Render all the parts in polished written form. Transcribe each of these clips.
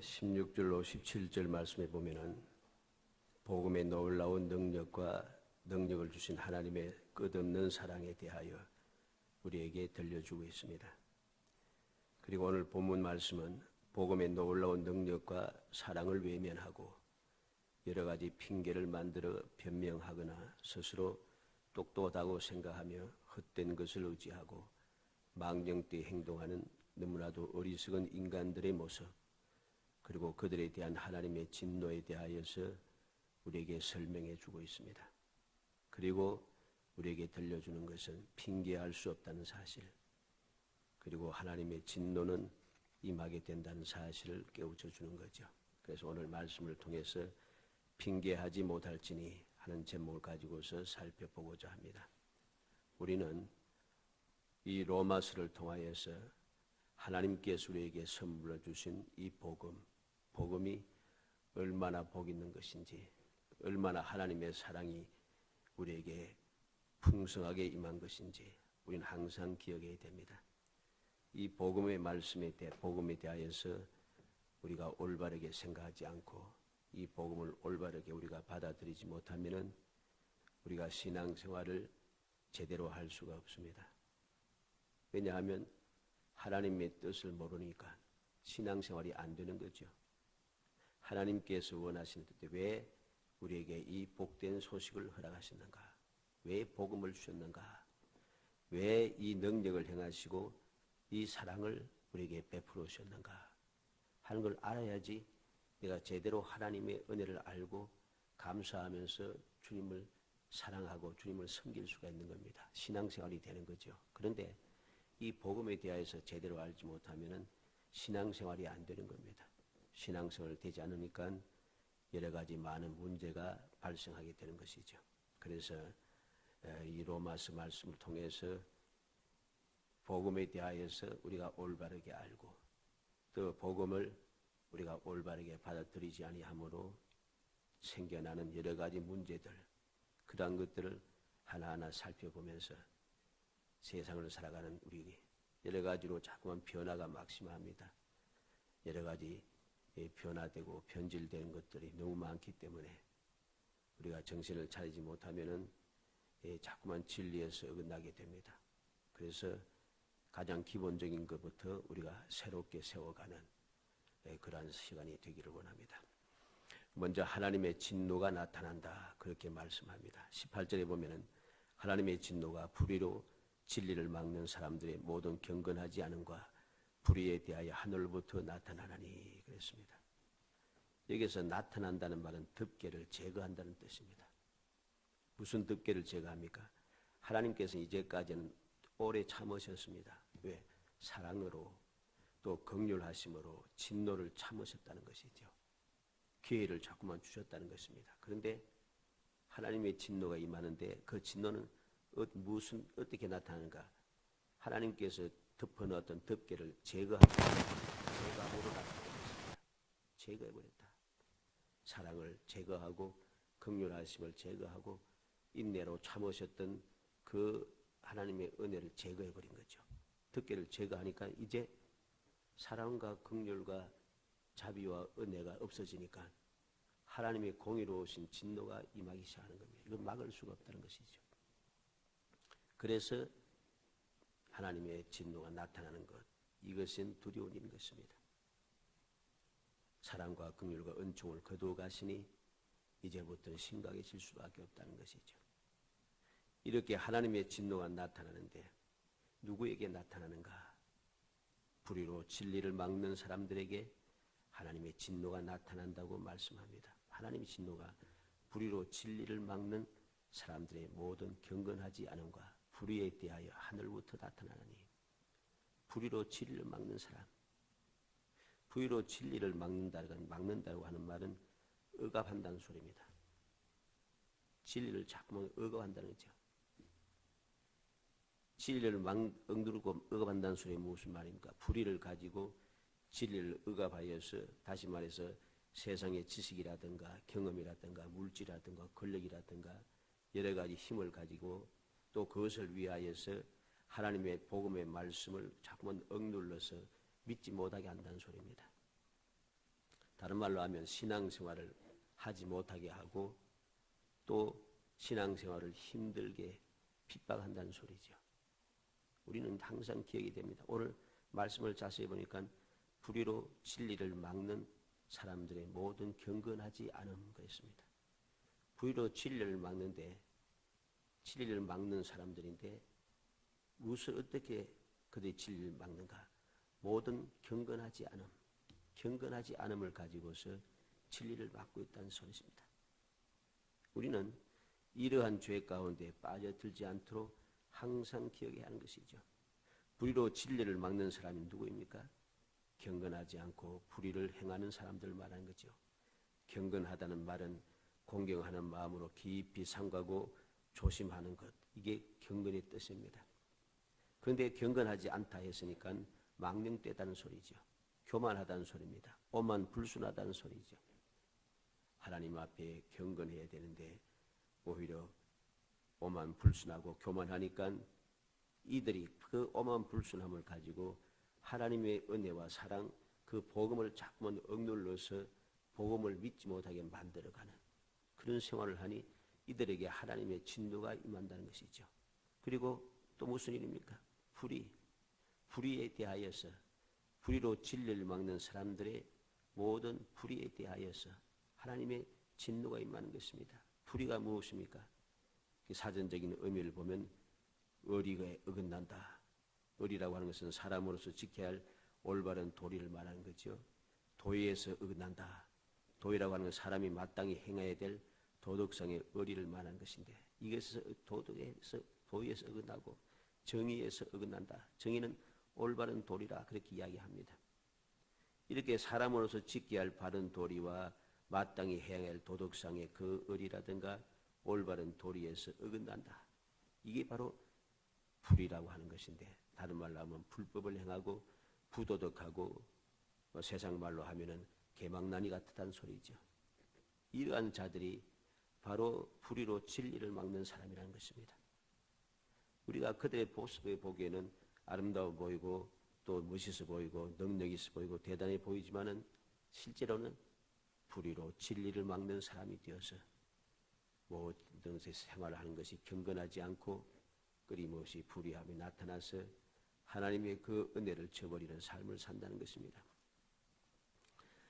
16절 57절 말씀에 보면은 복음의 놀라운 능력을 주신 하나님의 끝없는 사랑에 대하여 우리에게 들려주고 있습니다. 그리고 오늘 본문 말씀은 복음의 놀라운 능력과 사랑을 외면하고 여러 가지 핑계를 만들어 변명하거나 스스로 똑똑하다고 생각하며 헛된 것을 의지하고 망령되이 행동하는 너무나도 어리석은 인간들의 모습, 그리고 그들에 대한 하나님의 진노에 대하여서 우리에게 설명해 주고 있습니다. 그리고 우리에게 들려주는 것은 핑계할 수 없다는 사실, 그리고 하나님의 진노는 임하게 된다는 사실을 깨우쳐 주는 거죠. 그래서 오늘 말씀을 통해서 핑계하지 못할지니 하는 제목을 가지고서 살펴보고자 합니다. 우리는 이 로마서를 통하여서 하나님께서 우리에게 선물로 주신 이 복음이 얼마나 복 있는 것인지, 얼마나 하나님의 사랑이 우리에게 풍성하게 임한 것인지 우리는 항상 기억해야 됩니다. 이 복음의 복음에 대하여서 우리가 올바르게 생각하지 않고 이 복음을 올바르게 우리가 받아들이지 못하면은 우리가 신앙생활을 제대로 할 수가 없습니다. 왜냐하면 하나님의 뜻을 모르니까 신앙생활이 안 되는 거죠. 하나님께서 원하시는 뜻에 왜 우리에게 이 복된 소식을 허락하셨는가? 왜 복음을 주셨는가? 왜 이 능력을 행하시고 이 사랑을 우리에게 베풀어 주셨는가 하는 걸 알아야지 내가 제대로 하나님의 은혜를 알고 감사하면서 주님을 사랑하고 주님을 섬길 수가 있는 겁니다. 신앙생활이 되는 거죠. 그런데 이 복음에 대해서 제대로 알지 못하면은 신앙생활이 안 되는 겁니다. 신앙생활 되지 않으니까 여러 가지 많은 문제가 발생하게 되는 것이죠. 그래서 이 로마서 말씀을 통해서 복음에 대하여서 우리가 올바르게 알고 또 복음을 우리가 올바르게 받아들이지 아니함으로 생겨나는 여러 가지 문제들, 그러한 것들을 하나하나 살펴보면서 세상을 살아가는 우리 여러 가지로 자꾸만 변화가 막심합니다. 여러 가지 변화되고 변질되는 것들이 너무 많기 때문에 우리가 정신을 차리지 못하면은 자꾸만 진리에서 어긋나게 됩니다. 그래서 가장 기본적인 것부터 우리가 새롭게 세워가는 그러한 시간이 되기를 원합니다. 먼저 하나님의 진노가 나타난다, 그렇게 말씀합니다. 18절에 보면은 하나님의 진노가 불의로 진리를 막는 사람들의 모든 경건하지 않음과 불의에 대하여 하늘부터 나타나나니 그랬습니다. 여기서 나타난다는 말은 덮개를 제거한다는 뜻입니다. 무슨 덮개를 제거합니까? 하나님께서 이제까지는 오래 참으셨습니다. 왜? 사랑으로 또 긍휼하심으로 진노를 참으셨다는 것이죠. 기회를 자꾸만 주셨다는 것입니다. 그런데 하나님의 진노가 임하는데 그 진노는 어떻게 나타나는가? 하나님께서 덮어놓았던 덮개를 제거함으로 나타났습니다. 제거해버렸다. 사랑을 제거하고 긍휼하심을 제거하고 인내로 참으셨던 그 하나님의 은혜를 제거해버린 거죠. 덮개를 제거하니까 이제 사랑과 긍휼과 자비와 은혜가 없어지니까 하나님의 공의로우신 진노가 임하기 시작하는 겁니다. 이건 막을 수가 없다는 것이죠. 그래서 하나님의 진노가 나타나는 것, 이것은 두려운 일인 것입니다. 사랑과 긍휼과 은총을 거두어 가시니 이제부터는 심각해질 수밖에 없다는 것이죠. 이렇게 하나님의 진노가 나타나는데 누구에게 나타나는가? 불의로 진리를 막는 사람들에게 하나님의 진노가 나타난다고 말씀합니다. 하나님의 진노가 불의로 진리를 막는 사람들의 모든 경건하지 않음과 불의에 대하여 하늘부터 나타나니, 불의로 진리를 막는 사람, 불의로 진리를 막는다고 하는 말은 억압한다는 소리입니다. 진리를 자꾸만 억압한다는 거죠. 진리를 억누르고 억압한다는 소리는 무슨 말입니까? 불의를 가지고 진리를 억압하여서, 다시 말해서 세상의 지식이라든가 경험이라든가 물질이라든가 권력이라든가 여러 가지 힘을 가지고 또 그것을 위하여서 하나님의 복음의 말씀을 자꾸만 억눌러서 믿지 못하게 한다는 소리입니다. 다른 말로 하면 신앙생활을 하지 못하게 하고 또 신앙생활을 힘들게 핍박한다는 소리죠. 우리는 항상 기억이 됩니다. 오늘 말씀을 자세히 보니까 불의로 진리를 막는 사람들의 모든 경건하지 않음 그랬습니다. 불의로 진리를 막는 사람들인데 무엇을 어떻게 그들의 진리를 막는가? 모든 경건하지 않음을 가지고서 진리를 막고 있다는 소리입니다. 우리는 이러한 죄 가운데 빠져들지 않도록 항상 기억해야 하는 것이죠. 불의로 진리를 막는 사람이 누구입니까? 경건하지 않고 불의를 행하는 사람들을 말하는 거죠. 경건하다는 말은 공경하는 마음으로 깊이 삼가고 조심하는 것, 이게 경건의 뜻입니다. 그런데 경건하지 않다 했으니까 망령되다는 소리죠. 교만하다는 소리입니다. 오만 불순하다는 소리죠. 하나님 앞에 경건해야 되는데 오히려 오만 불순하고 교만하니까 이들이 그 오만 불순함을 가지고 하나님의 은혜와 사랑, 그 복음을 자꾸만 억눌러서 복음을 믿지 못하게 만들어가는 그런 생활을 하니 이들에게 하나님의 진노가 임한다는 것이죠. 그리고 또 무슨 일입니까? 불의에 대하여서, 불의로 진리를 막는 사람들의 모든 불의에 대하여서 하나님의 진노가 임하는 것입니다. 불의가 무엇입니까? 사전적인 의미를 보면 의리에 어긋난다. 의리라고 하는 것은 사람으로서 지켜야 할 올바른 도리를 말하는 거죠. 도의에서 어긋난다. 도의라고 하는 건 사람이 마땅히 행해야 될 도덕성의 의리를 말하는 것인데 이것에서 도의에서 어긋나고 정의에서 어긋난다. 정의는 올바른 도리라 그렇게 이야기합니다. 이렇게 사람으로서 지켜야 할 바른 도리와 마땅히 해야 할 도덕상의 그 의리라든가 올바른 도리에서 어긋난다. 이게 바로 불의라고 하는 것인데 다른 말로 하면 불법을 행하고 부도덕하고 세상 말로 하면은 개망난이 같다는 소리죠. 이러한 자들이 바로 불의로 진리를 막는 사람이라는 것입니다. 우리가 그들의 모습에 보기에는 아름다워 보이고 또 멋있어 보이고 능력 있어 보이고 대단해 보이지만은 실제로는 불의로 진리를 막는 사람이 되어서 모든 생활을 하는 것이 경건하지 않고 끊임없이 불의함이 나타나서 하나님의 그 은혜를 저버리는 삶을 산다는 것입니다.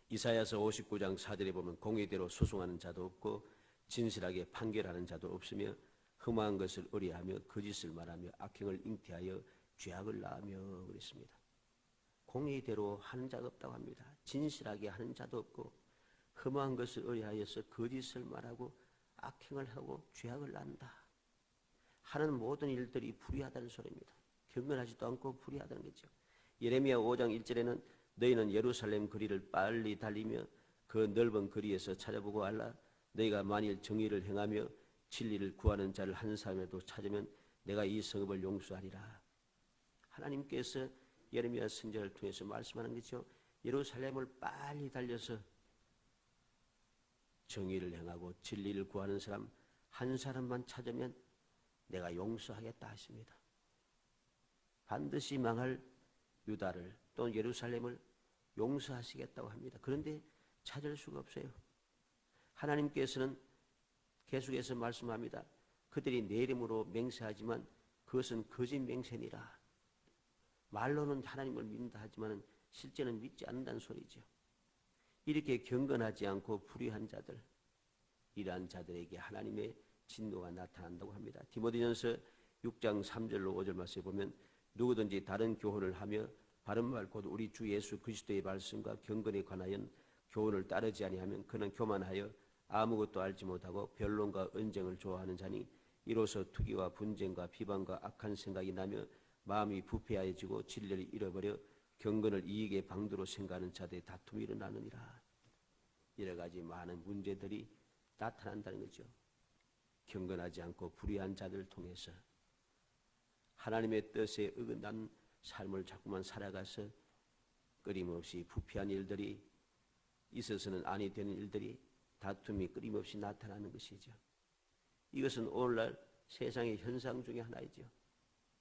이사야서 59장 4절에 보면 공의대로 소송하는 자도 없고 진실하게 판결하는 자도 없으며 흠한 것을 의뢰하며 거짓을 말하며 악행을 잉태하여 죄악을 낳으며 그랬습니다. 공의대로 하는 자가 없다고 합니다. 진실하게 하는 자도 없고 흠한 것을 의뢰하여서 거짓을 말하고 악행을 하고 죄악을 낳는다. 하는 모든 일들이 불의하다는 소리입니다. 경건하지도 않고 불의하다는 거죠. 예레미야 5장 1절에는 너희는 예루살렘 거리를 빨리 달리며 그 넓은 거리에서 찾아보고 알라. 너희가 만일 정의를 행하며 진리를 구하는 자를 한 사람이라도 찾으면 내가 이 성읍을 용서하리라. 하나님께서 예레미야 선지자를 통해서 말씀하는 거죠. 예루살렘을 빨리 달려서 정의를 행하고 진리를 구하는 사람 한 사람만 찾으면 내가 용서하겠다 하십니다. 반드시 망할 유다를 또 예루살렘을 용서하시겠다고 합니다. 그런데 찾을 수가 없어요. 하나님께서는 계속해서 말씀합니다. 그들이 내 이름으로 맹세하지만 그것은 거짓 맹세니라. 말로는 하나님을 믿는다 하지만 실제는 믿지 않는다는 소리죠. 이렇게 경건하지 않고 불의한 자들, 이러한 자들에게 하나님의 진노가 나타난다고 합니다. 디모데전서 6장 3절로 5절 말씀에 보면 누구든지 다른 교훈을 하며 바른 말 곧 우리 주 예수 그리스도의 말씀과 경건에 관하여 교훈을 따르지 아니하면 그는 교만하여 아무것도 알지 못하고 변론과 언쟁을 좋아하는 자니 이로써 투기와 분쟁과 비방과 악한 생각이 나며 마음이 부패하여지고 진리를 잃어버려 경건을 이익의 방도로 생각하는 자들의 다툼이 일어나느니라. 여러 가지 많은 문제들이 나타난다는 거죠. 경건하지 않고 불의한 자들을 통해서 하나님의 뜻에 어긋난 삶을 자꾸만 살아가서 끊임없이 부패한 일들이 있어서는 아니 되는 일들이 다툼이 끊임없이 나타나는 것이죠. 이것은 오늘날 세상의 현상 중에 하나이죠.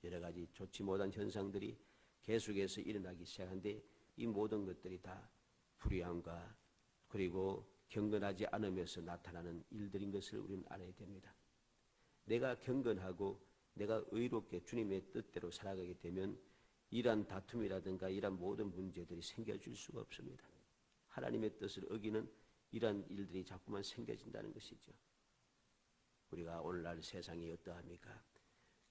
여러 가지 좋지 못한 현상들이 계속해서 일어나기 시작한데 이 모든 것들이 다 불의함과 그리고 경건하지 않으면서 나타나는 일들인 것을 우리는 알아야 됩니다. 내가 경건하고 내가 의롭게 주님의 뜻대로 살아가게 되면 이러한 다툼이라든가 이러한 모든 문제들이 생겨질 수가 없습니다. 하나님의 뜻을 어기는 이러한 일들이 자꾸만 생겨진다는 것이죠. 우리가 오늘날 세상이 어떠합니까?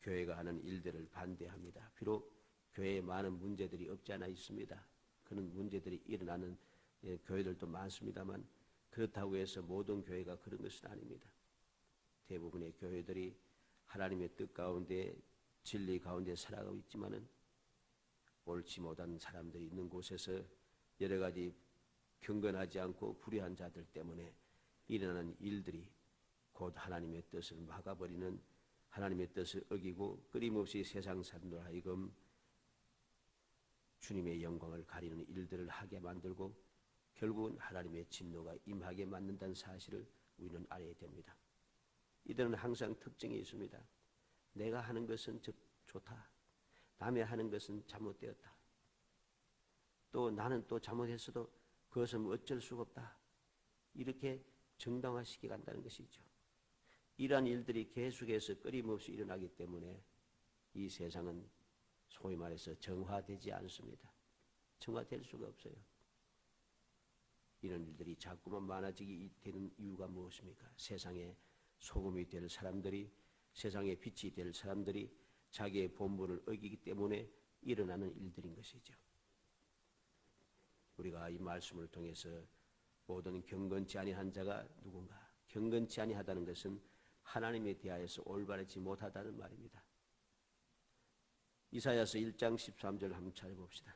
교회가 하는 일들을 반대합니다. 비록 교회에 많은 문제들이 없지 않아 있습니다. 그런 문제들이 일어나는 교회들도 많습니다만 그렇다고 해서 모든 교회가 그런 것은 아닙니다. 대부분의 교회들이 하나님의 뜻 가운데 진리 가운데 살아가고 있지만은 옳지 못한 사람들이 있는 곳에서 여러 가지 경건하지 않고 불의한 자들 때문에 일어나는 일들이 곧 하나님의 뜻을 막아버리는, 하나님의 뜻을 어기고 끊임없이 세상 사람들 하여금 주님의 영광을 가리는 일들을 하게 만들고 결국은 하나님의 진노가 임하게 만든다는 사실을 우리는 알아야 됩니다. 이들은 항상 특징이 있습니다. 내가 하는 것은 좋다. 남이 하는 것은 잘못되었다. 또 나는 또 잘못했어도 그것은 어쩔 수가 없다. 이렇게 정당화시켜 간다는 것이죠. 이러한 일들이 계속해서 끊임없이 일어나기 때문에 이 세상은 소위 말해서 정화되지 않습니다. 정화될 수가 없어요. 이런 일들이 자꾸만 많아지게 되는 이유가 무엇입니까? 세상에 소금이 될 사람들이, 세상에 빛이 될 사람들이 자기의 본분을 어기기 때문에 일어나는 일들인 것이죠. 우리가 이 말씀을 통해서 모든 경건치 아니한 자가 누군가? 경건치 아니하다는 것은 하나님에 대하여서 올바르지 못하다는 말입니다. 이사야서 1장 13절 한번 찾아봅시다.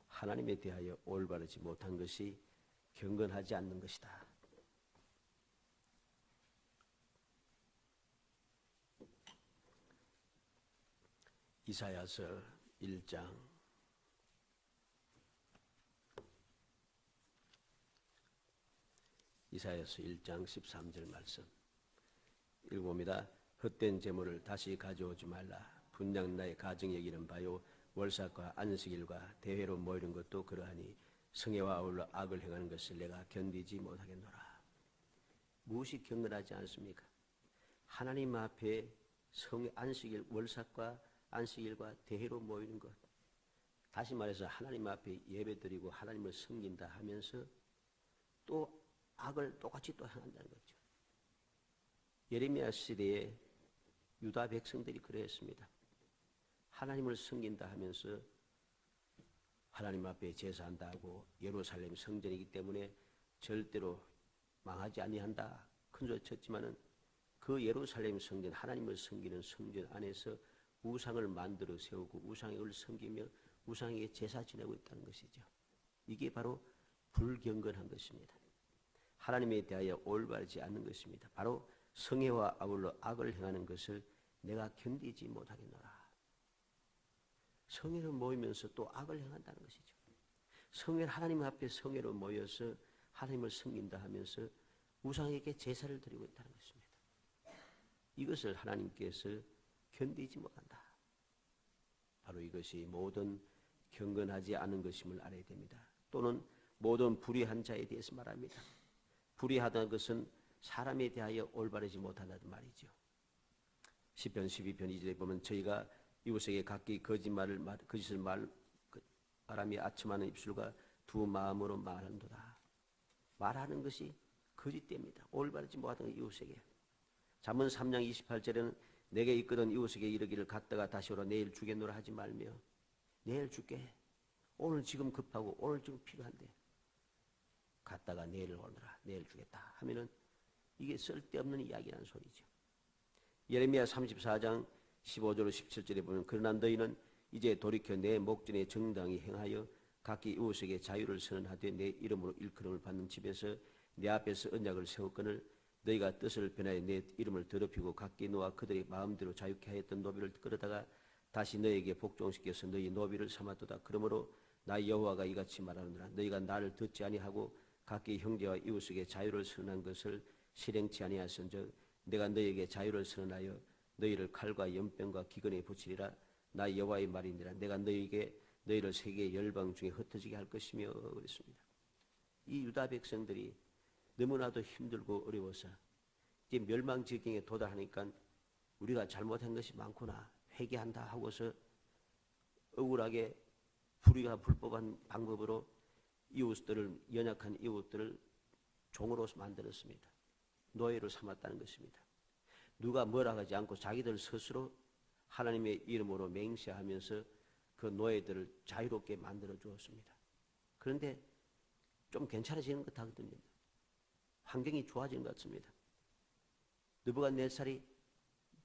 하나님에 대하여 올바르지 못한 것이 경건하지 않는 것이다. 이사야서 1장 13절 말씀 읽어봅니다. 헛된 재물을 다시 가져오지 말라. 분량 나의 가정 여기는 바요 월삭과 안식일과 대회로 모이는 것도 그러하니 성회와 아울러 악을 행하는 것을 내가 견디지 못하겠노라. 무엇이 경건하지 않습니까? 하나님 앞에 안식일, 월삭과 안식일과 대회로 모이는 것, 다시 말해서 하나님 앞에 예배드리고 하나님을 섬긴다 하면서 또 악을 똑같이 또 행한다는 거죠. 예레미야 시대에 유다 백성들이 그랬습니다. 하나님을 섬긴다 하면서 하나님 앞에 제사한다 하고 예루살렘 성전이기 때문에 절대로 망하지 아니한다 큰 소리 쳤지만은 그 예루살렘 성전, 하나님을 섬기는 성전 안에서 우상을 만들어 세우고 우상을 섬기며 우상에게 제사 지내고 있다는 것이죠. 이게 바로 불경건한 것입니다. 하나님에 대하여 올바르지 않는 것입니다. 바로 성회와 아울러 악을 행하는 것을 내가 견디지 못하겠노라. 성회로 모이면서 또 악을 행한다는 것이죠. 성회, 하나님 앞에 성회로 모여서 하나님을 섬긴다 하면서 우상에게 제사를 드리고 있다는 것입니다. 이것을 하나님께서 견디지 못한다. 바로 이것이 모든 경건하지 않은 것임을 알아야 됩니다. 또는 모든 불의한 자에 대해서 말합니다. 불의하다는 것은 사람에 대하여 올바르지 못한다는 말이죠. 시편 12편 2절에 보면 저희가 이웃에게 각기 거짓을 말하며 아첨하는 입술과 두 마음으로 말한도다. 말하는 것이 거짓됩니다. 올바르지 못하는 이웃에게. 잠언 3장 28절에는 내게 있거든 이웃에게 이르기를 갔다가 다시 오라 내일 주겠노라 하지 말며 내일 줄게. 오늘 지금 급하고 오늘 지금 필요한데 갔다가 내일 오너라 내일 주겠다 하면은 이게 쓸데없는 이야기라는 소리죠. 예레미야 34장 15절 17절에 보면 그러나 너희는 이제 돌이켜 내 목전에 정당히 행하여 각기 이웃에게 자유를 선언하되 내 이름으로 일컬음을 받는 집에서 내 앞에서 언약을 세웠거늘 너희가 뜻을 변하여 내 이름을 더럽히고 각기 너와 그들의 마음대로 자유케 하였던 노비를 끌어다가 다시 너희에게 복종시켜서 너희 노비를 삼았도다. 그러므로 나 여호와가 이같이 말하노라. 너희가 나를 듣지 아니하고 각기 형제와 이웃에게 자유를 선언한 것을 실행치 아니하선즉 내가 너희에게 자유를 선언하여 너희를 칼과 연병과 기근에 붙이리라. 나 여호와의 말이니라. 내가 너희에게 너희를 세계 열방 중에 흩어지게 할 것이며 그랬습니다. 이 유다 백성들이 너무나도 힘들고 어려워서 이제 멸망 지경에 도달하니까 우리가 잘못한 것이 많구나 회개한다 하고서 억울하게 불의가 불법한 방법으로 이웃들을 연약한 이웃들을 종으로 만들었습니다. 노예로 삼았다는 것입니다. 누가 뭐라 하지 않고 자기들 스스로 하나님의 이름으로 맹세하면서 그 노예들을 자유롭게 만들어 주었습니다. 그런데 좀 괜찮아지는 것 같거든요. 환경이 좋아지는 것 같습니다. 느부갓네살이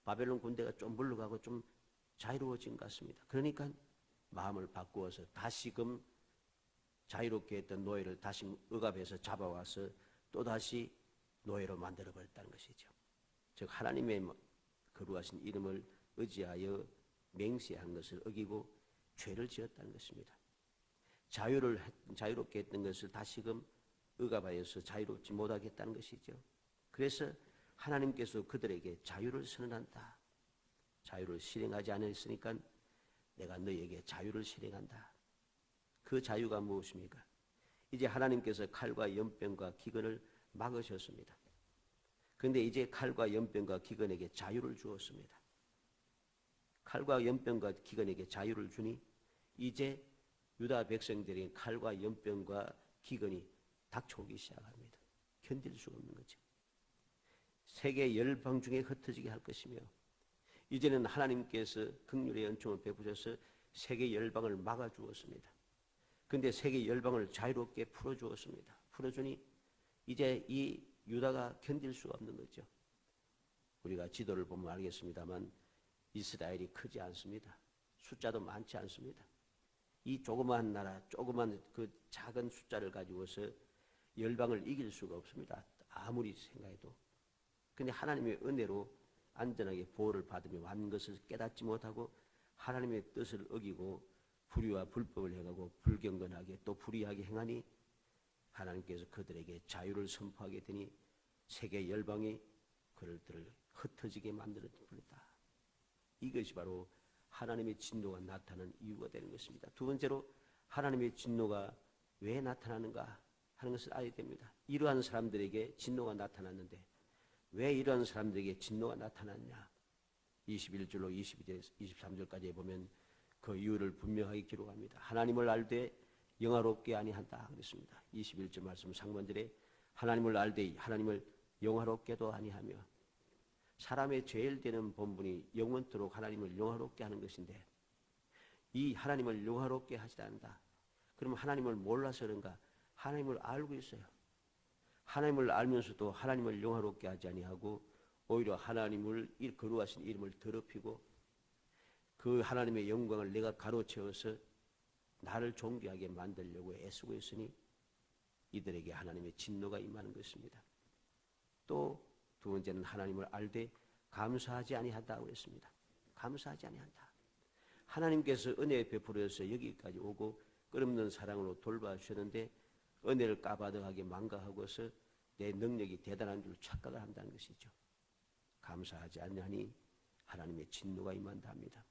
바벨론 군대가 좀 물러가고 좀 자유로워진 것 같습니다. 그러니까 마음을 바꾸어서 다시금 자유롭게 했던 노예를 다시 억압해서 잡아와서 또다시 노예로 만들어버렸다는 것이죠. 즉 하나님의 거룩하신 이름을 의지하여 맹세한 것을 어기고 죄를 지었다는 것입니다. 자유롭게 했던 것을 다시금 억압하여서 자유롭지 못하겠다는 것이죠. 그래서 하나님께서 그들에게 자유를 선언한다. 자유를 실행하지 않았으니까 내가 너희에게 자유를 실행한다. 그 자유가 무엇입니까? 이제 하나님께서 칼과 연병과 기근을 막으셨습니다. 그런데 이제 칼과 연병과 기근에게 자유를 주었습니다. 칼과 연병과 기근에게 자유를 주니 이제 유다 백성들이 칼과 연병과 기근이 닥쳐오기 시작합니다. 견딜 수가 없는 거죠. 세계 열방 중에 흩어지게 할 것이며 이제는 하나님께서 긍휼의 은총을 베푸셔서 세계 열방을 막아주었습니다. 그런데 세계 열방을 자유롭게 풀어주었습니다. 풀어주니 이제 이 유다가 견딜 수가 없는 거죠. 우리가 지도를 보면 알겠습니다만 이스라엘이 크지 않습니다. 숫자도 많지 않습니다. 이 조그마한 나라, 조그마한 그 작은 숫자를 가지고서 열방을 이길 수가 없습니다. 아무리 생각해도. 그런데 하나님의 은혜로 안전하게 보호를 받으며 왔는 것을 깨닫지 못하고 하나님의 뜻을 어기고 불의와 불법을 행하고 불경건하게 또 불의하게 행하니 하나님께서 그들에게 자유를 선포하게 되니 세계 열방이 그들을 흩어지게 만들어 버렸다. 이것이 바로 하나님의 진노가 나타나는 이유가 되는 것입니다. 두 번째로 하나님의 진노가 왜 나타나는가 하는 것을 알아야 됩니다. 이러한 사람들에게 진노가 나타났는데 왜 이러한 사람들에게 진노가 나타났냐? 21절로 23절까지 보면 그 이유를 분명하게 기록합니다. 하나님을 알되 영화롭게 아니한다 그랬습니다. 21절 말씀 상반절에 하나님을 알되 하나님을 영화롭게도 아니하며 사람의 제일 되는 본분이 영원토록 하나님을 영화롭게 하는 것인데 이 하나님을 영화롭게 하지 않는다. 그럼 하나님을 몰라서 그런가? 하나님을 알고 있어요. 하나님을 알면서도 하나님을 영화롭게 하지 아니하고 오히려 하나님을 거룩하신 이름을 더럽히고 그 하나님의 영광을 내가 가로채워서 나를 존귀하게 만들려고 애쓰고 있으니 이들에게 하나님의 진노가 임하는 것입니다. 또 두 번째는 하나님을 알되 감사하지 아니한다고 했습니다. 감사하지 아니한다. 하나님께서 은혜 베풀어서 여기까지 오고 끝없는 사랑으로 돌봐주셨는데 은혜를 까바득하게 망가하고서 내 능력이 대단한 줄 착각을 한다는 것이죠. 감사하지 않으니 하나님의 진노가 임한다 합니다.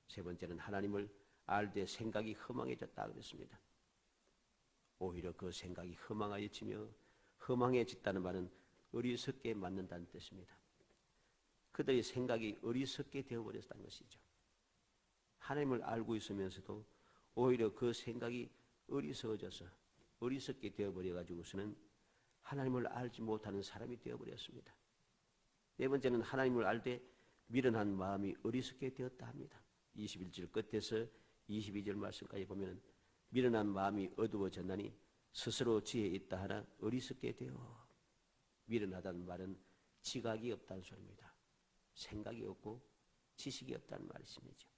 세 번째는 하나님을 알되 생각이 허망해졌다 그랬습니다. 오히려 그 생각이 허망하여지며 허망해졌다는 말은 어리석게 맞는다는 뜻입니다. 그들의 생각이 어리석게 되어버렸다는 것이죠. 하나님을 알고 있으면서도 오히려 그 생각이 어리석어져서 어리석게 되어버려가지고서는 하나님을 알지 못하는 사람이 되어버렸습니다. 네 번째는 하나님을 알되 미련한 마음이 어리석게 되었다 합니다. 21절 끝에서 22절 말씀까지 보면 미련한 마음이 어두워졌나니 스스로 지혜 있다 하나 어리석게 되어 미련하다는 말은 지각이 없다는 소리입니다. 생각이 없고 지식이 없다는 말씀이죠.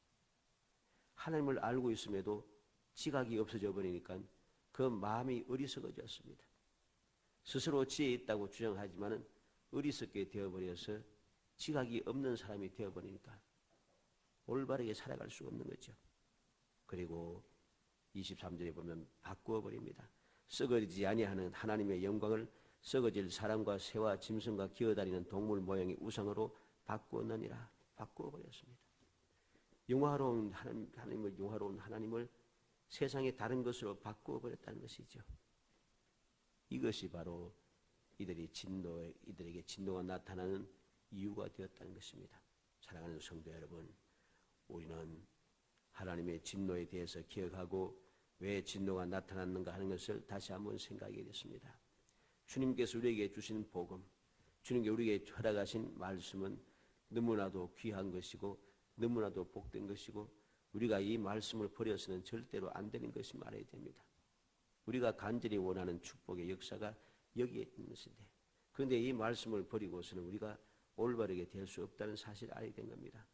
하나님을 알고 있음에도 지각이 없어져 버리니까 그 마음이 어리석어졌습니다. 스스로 지혜 있다고 주장하지만은 어리석게 되어버려서 지각이 없는 사람이 되어버리니까 올바르게 살아갈 수가 없는 거죠. 그리고 23절에 보면 바꾸어버립니다. 썩어지지 아니하는 하나님의 영광을 썩어질 사람과 새와 짐승과 기어다니는 동물 모양의 우상으로 바꾸었느니라. 바꾸어버렸습니다. 영화로운 하나님을 영화로운 하나님을 세상의 다른 것으로 바꾸어 버렸다는 것이죠. 이것이 바로 이들에게 진노가 나타나는 이유가 되었다는 것입니다. 사랑하는 성도 여러분, 우리는 하나님의 진노에 대해서 기억하고 왜 진노가 나타났는가 하는 것을 다시 한번 생각하게 됐습니다. 주님께서 우리에게 주신 복음, 주님께서 우리에게 허락하신 말씀은 너무나도 귀한 것이고 너무나도 복된 것이고 우리가 이 말씀을 버려서는 절대로 안 되는 것이 말해야 됩니다. 우리가 간절히 원하는 축복의 역사가 여기에 있는 것인데, 그런데 이 말씀을 버리고서는 우리가 올바르게 될 수 없다는 사실을 알게 된 겁니다.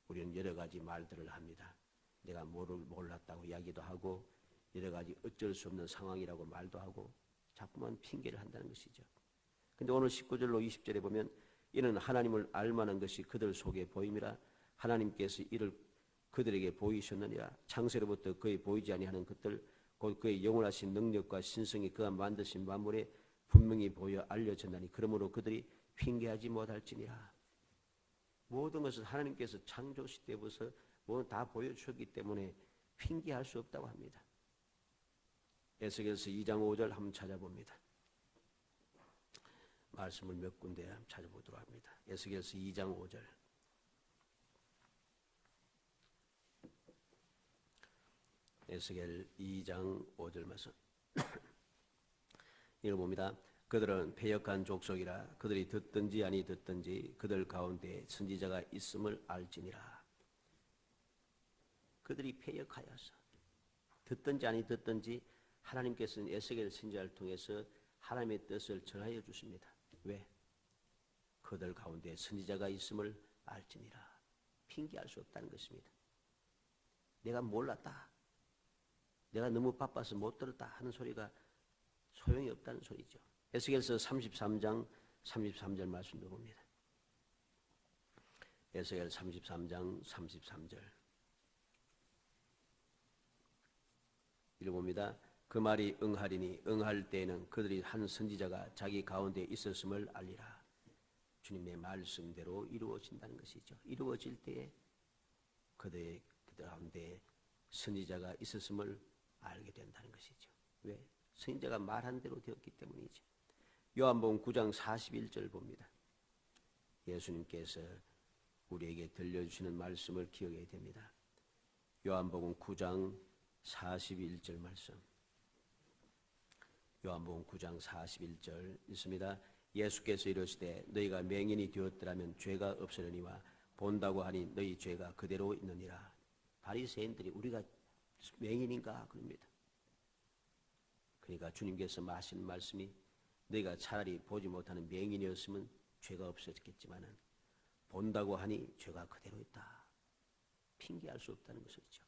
우리는 여러 가지 말들을 합니다. 내가 몰랐다고 이야기도 하고 여러 가지 어쩔 수 없는 상황이라고 말도 하고 자꾸만 핑계를 한다는 것이죠. 그런데 오늘 19절로 20절에 보면 이는 하나님을 알만한 것이 그들 속에 보임이라 하나님께서 이를 그들에게 보이셨느니라. 창세로부터 거의 보이지 아니하는 것들 곧 그의 영원하신 능력과 신성이 그가 만드신 만물에 분명히 보여 알려졌나니 그러므로 그들이 핑계하지 못할지니라. 모든 것을 하나님께서 창조시 때부터 모두 다 보여주셨기 때문에 핑계할 수 없다고 합니다. 에스겔서 2장 5절 한번 찾아봅니다. 말씀을 몇 군데 찾아보도록 합니다. 에스겔서 2장 5절. 에스겔 2장 5절 말씀 읽어봅니다. 그들은 패역한 족속이라 그들이 듣든지 아니 듣든지 그들 가운데 선지자가 있음을 알지니라. 그들이 패역하여서 듣든지 아니 듣든지 하나님께서는 에스겔 선지자를 통해서 하나님의 뜻을 전하여 주십니다. 왜? 그들 가운데 선지자가 있음을 알지니라. 핑계할 수 없다는 것입니다. 내가 몰랐다, 내가 너무 바빠서 못 들었다 하는 소리가 소용이 없다는 소리죠. 에스겔서 33장 33절 말씀도 봅니다. 에스겔 33장 33절 읽어봅니다. 그 말이 응하리니 응할 때에는 그들이 한 선지자가 자기 가운데 있었음을 알리라. 주님의 말씀대로 이루어진다는 것이죠. 이루어질 때에 그들 가운데 선지자가 있었음을 알게 된다는 것이죠. 왜? 선지자가 말한 대로 되었기 때문이죠. 요한복음 9장 41절 봅니다. 예수님께서 우리에게 들려주시는 말씀을 기억해야 됩니다. 요한복음 9장 41절 말씀. 요한복음 9장 41절 있습니다. 예수께서 이르시되 너희가 맹인이 되었더라면 죄가 없으려니와 본다고 하니 너희 죄가 그대로 있느니라. 바리새인들이 우리가 맹인인가 그럽니다. 그러니까 주님께서 하신 말씀이 너희가 차라리 보지 못하는 맹인이었으면 죄가 없었겠지만은 본다고 하니 죄가 그대로 있다. 핑계할 수 없다는 것이죠.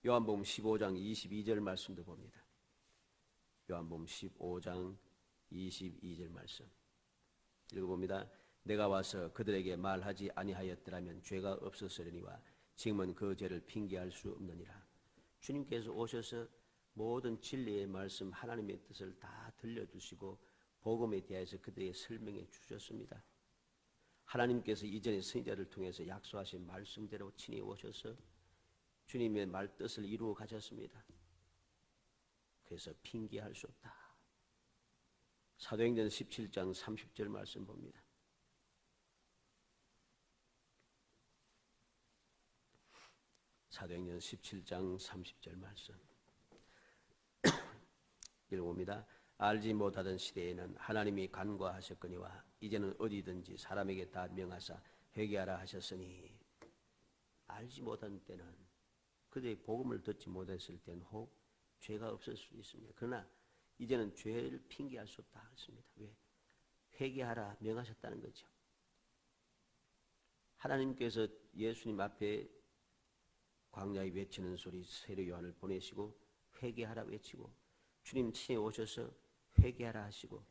요한복음 15장 22절 말씀도 봅니다. 요한복음 15장 22절 말씀 읽어봅니다. 내가 와서 그들에게 말하지 아니하였더라면 죄가 없었으려니와 지금은 그 죄를 핑계할 수 없느니라. 주님께서 오셔서 모든 진리의 말씀 하나님의 뜻을 다 들려주시고 복음에 대해서 그들에게 설명해 주셨습니다. 하나님께서 이전에 선지자를 통해서 약속하신 말씀대로 친히 오셔서 주님의 말 뜻을 이루어 가셨습니다. 그래서 핑계할 수 없다. 사도행전 17장 30절 말씀 봅니다. 사도행전 17장 30절 말씀 읽어봅니다. 알지 못하던 시대에는 하나님이 간과하셨거니와 이제는 어디든지 사람에게 다 명하사 회개하라 하셨으니. 알지 못한 때는 그들의 복음을 듣지 못했을 때는 혹 죄가 없을 수도 있습니다. 그러나 이제는 죄를 핑계할 수 없다 했습니다. 왜? 회개하라 명하셨다는 거죠. 하나님께서 예수님 앞에 광야에 외치는 소리 세례 요한을 보내시고 회개하라 외치고 주님 친히 오셔서 회개하라 하시고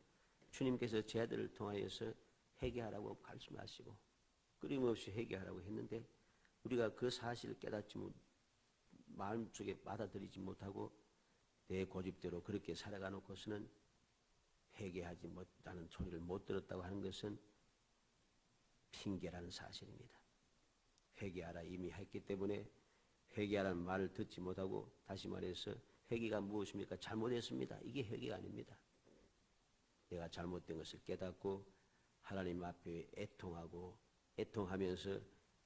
주님께서 제 아들을 통하여서 회개하라고 말씀하시고 끊임없이 회개하라고 했는데 우리가 그 사실을 깨닫지 마음속에 받아들이지 못하고 내 고집대로 그렇게 살아가 놓고서는 회개하지 못하는 소리를 못 들었다고 하는 것은 핑계라는 사실입니다. 회개하라 이미 했기 때문에 회개하라는 말을 듣지 못하고, 다시 말해서 회개가 무엇입니까? 잘못했습니다. 이게 회개가 아닙니다. 내가 잘못된 것을 깨닫고 하나님 앞에 애통하면서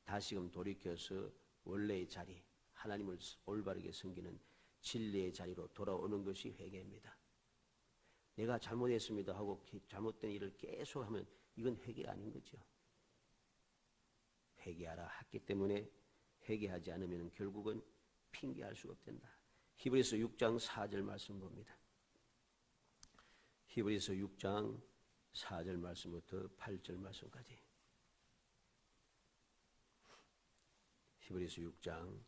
다시금 돌이켜서 원래의 자리, 하나님을 올바르게 섬기는 진리의 자리로 돌아오는 것이 회개입니다. 내가 잘못했습니다 하고 잘못된 일을 계속하면 이건 회개가 아닌 거죠. 회개하라 했기 때문에 회개하지 않으면 결국은 핑계할 수가 없단다. 히브리서 6장 4절 말씀 봅니다. 히브리서 6장 4절 말씀부터 8절 말씀까지. 히브리서 6장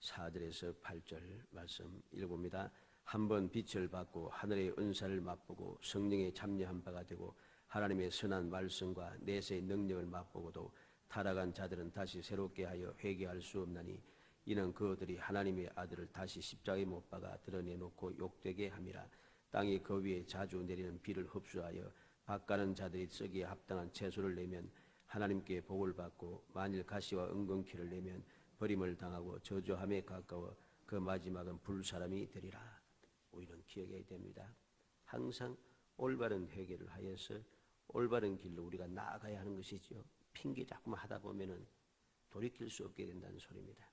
4절에서 8절 말씀 읽어봅니다. 한번 빛을 받고 하늘의 은사를 맛보고 성령의 참여한 바가 되고 하나님의 선한 말씀과 내세의 능력을 맛보고도 타락한 자들은 다시 새롭게 하여 회개할 수 없나니 이는 그들이 하나님의 아들을 다시 십자가에 못 박아 드러내놓고 욕되게 함이라. 땅이 그 위에 자주 내리는 비를 흡수하여 밭가는 자들이 쓰기에 합당한 채소를 내면 하나님께 복을 받고, 만일 가시와 은근키를 내면 버림을 당하고 저주함에 가까워 그 마지막은 불사람이 되리라. 우리는 기억해야 됩니다. 항상 올바른 회개를 하여서 올바른 길로 우리가 나아가야 하는 것이죠. 핑계 자꾸만 하다 보면은 돌이킬 수 없게 된다는 소리입니다.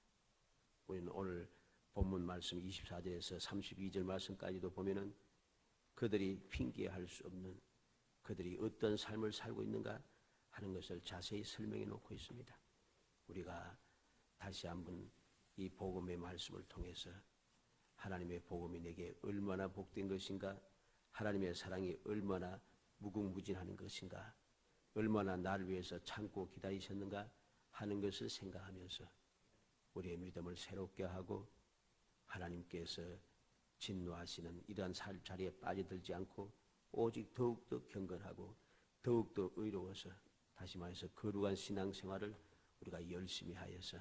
우리는 오늘 본문 말씀 24절에서 32절 말씀까지도 보면은 그들이 핑계할 수 없는, 그들이 어떤 삶을 살고 있는가 하는 것을 자세히 설명해 놓고 있습니다. 우리가 다시 한번 이 복음의 말씀을 통해서 하나님의 복음이 내게 얼마나 복된 것인가, 하나님의 사랑이 얼마나 무궁무진한 것인가, 얼마나 나를 위해서 참고 기다리셨는가 하는 것을 생각하면서 우리의 믿음을 새롭게 하고, 하나님께서 진노하시는 이러한 자리에 빠져들지 않고 오직 더욱더 경건하고 더욱더 의로워서, 다시 말해서 거룩한 신앙생활을 우리가 열심히 하여서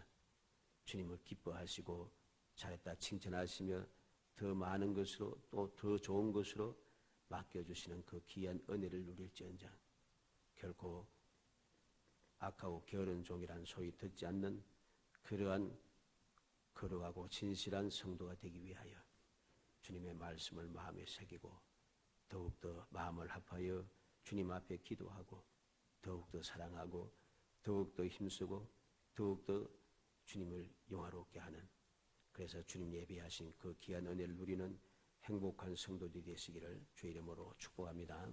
주님을 기뻐하시고 잘했다 칭찬하시며 더 많은 것으로 또 더 좋은 것으로 맡겨주시는 그 귀한 은혜를 누릴지언정 결코 악하고 게으른 종이란 소리 듣지 않는 그러한 거룩하고 진실한 성도가 되기 위하여 주님의 말씀을 마음에 새기고 더욱더 마음을 합하여 주님 앞에 기도하고 더욱더 사랑하고 더욱더 힘쓰고 더욱더 주님을 영화롭게 하는, 그래서 주님 예비하신 그 귀한 은혜를 누리는 행복한 성도들이 되시기를 주의 이름으로 축복합니다.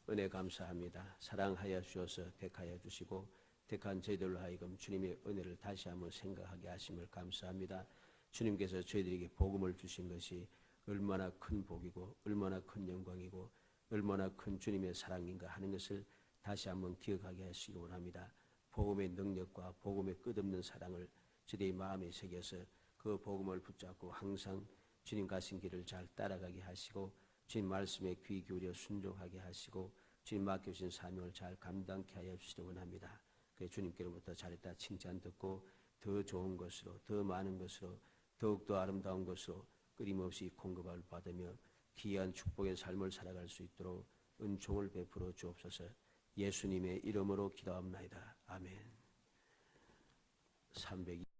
은혜 감사합니다. 사랑하여 주셔서 택하여 주시고 택한 저희들로 하여금 주님의 은혜를 다시 한번 생각하게 하심을 감사합니다. 주님께서 저희들에게 복음을 주신 것이 얼마나 큰 복이고 얼마나 큰 영광이고 얼마나 큰 주님의 사랑인가 하는 것을 다시 한번 기억하게 하시기 원합니다. 복음의 능력과 복음의 끝없는 사랑을 저희의 마음에 새겨서 그 복음을 붙잡고 항상 주님 가신 길을 잘 따라가게 하시고 주님 말씀에 귀 기울여 순종하게 하시고 주님 맡겨주신 사명을 잘 감당케 하여 주시기 원합니다. 그래서 주님께로부터 잘했다 칭찬 듣고 더 좋은 것으로 더 많은 것으로 더욱더 아름다운 것으로 끊임없이 공급을 받으며 귀한 축복의 삶을 살아갈 수 있도록 은총을 베풀어 주옵소서. 예수님의 이름으로 기도합나이다. 아멘. 302